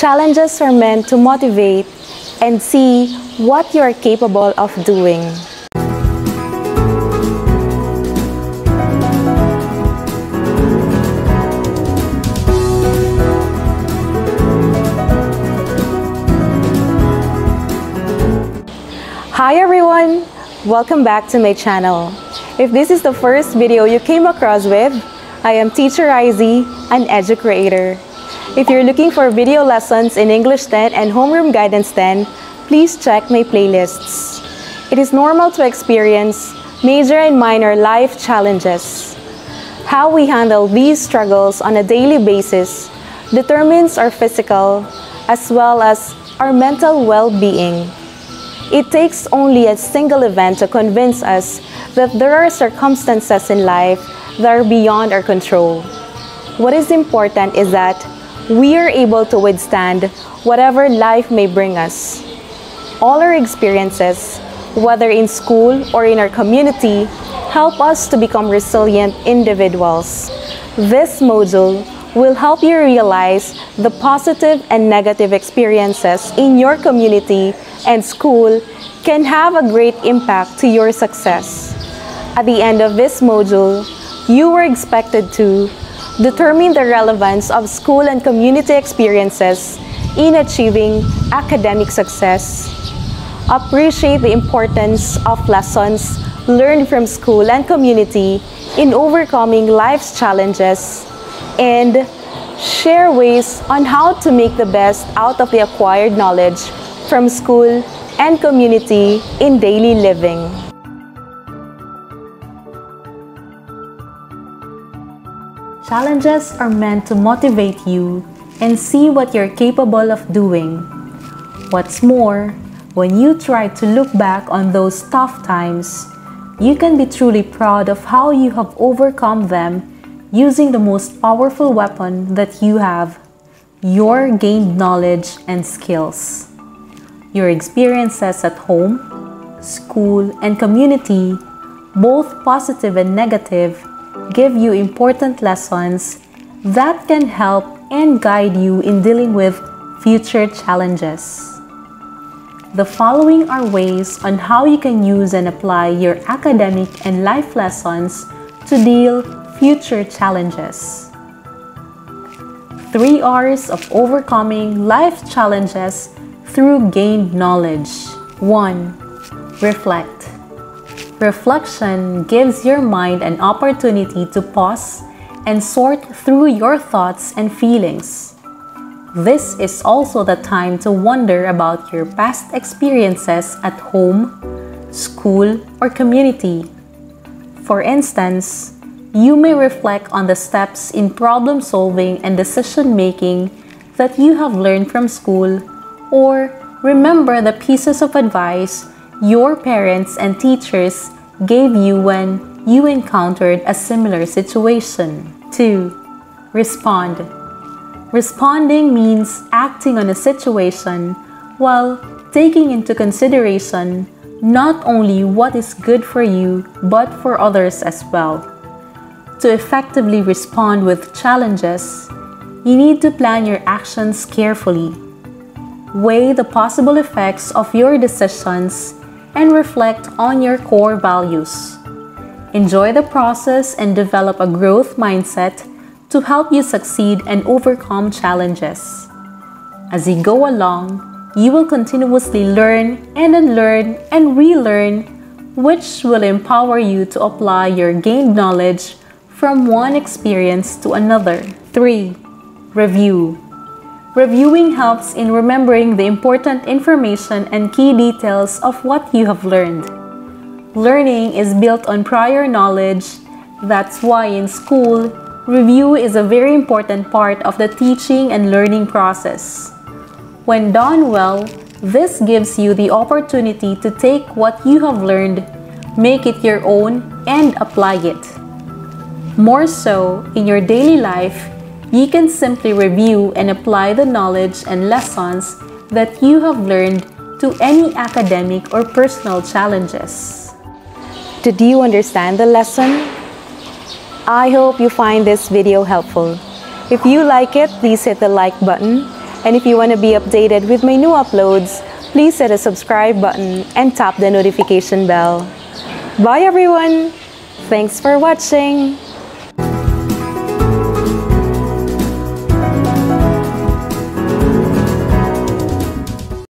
Challenges are meant to motivate and see what you are capable of doing. Hi everyone! Welcome back to my channel. If this is the first video you came across with, I am Teacher Aizie, an educator. If you're looking for video lessons in English 10 and Homeroom Guidance 10, please check my playlists. It is normal to experience major and minor life challenges. How we handle these struggles on a daily basis determines our physical as well as our mental well-being. It takes only a single event to convince us that there are circumstances in life that are beyond our control. What is important is that we are able to withstand whatever life may bring us. All our experiences, whether in school or in our community, help us to become resilient individuals. This module will help you realize the positive and negative experiences in your community and school can have a great impact to your success. At the end of this module, you are expected to determine the relevance of school and community experiences in achieving academic success, appreciate the importance of lessons learned from school and community in overcoming life's challenges, and share ways on how to make the best out of the acquired knowledge from school and community in daily living. Challenges are meant to motivate you and see what you're capable of doing. What's more, when you try to look back on those tough times, you can be truly proud of how you have overcome them using the most powerful weapon that you have, your gained knowledge and skills. Your experiences at home, school, and community, both positive and negative, give you important lessons that can help and guide you in dealing with future challenges. The following are ways on how you can use and apply your academic and life lessons to deal future challenges. 3 R's of overcoming life challenges through gained knowledge. 1. Reflect. Reflection gives your mind an opportunity to pause and sort through your thoughts and feelings. This is also the time to wonder about your past experiences at home, school, or community. For instance, you may reflect on the steps in problem solving and decision making that you have learned from school, or remember the pieces of advice your parents and teachers gave you when you encountered a similar situation. 2. Respond. Responding means acting on a situation while taking into consideration not only what is good for you but for others as well. To effectively respond with challenges, you need to plan your actions carefully. Weigh the possible effects of your decisions and reflect on your core values. Enjoy the process and develop a growth mindset to help you succeed and overcome challenges. As you go along, you will continuously learn and unlearn and relearn, which will empower you to apply your gained knowledge from one experience to another. 3. Review. Reviewing helps in remembering the important information and key details of what you have learned. Learning is built on prior knowledge. That's why in school, review is a very important part of the teaching and learning process. When done well, this gives you the opportunity to take what you have learned, make it your own, and apply it. More so, in your daily life, you can simply review and apply the knowledge and lessons that you have learned to any academic or personal challenges. Did you understand the lesson? I hope you find this video helpful. If you like it, please hit the like button And if you want to be updated with my new uploads, please hit the subscribe button and tap the notification bell. Bye everyone! Thanks for watching!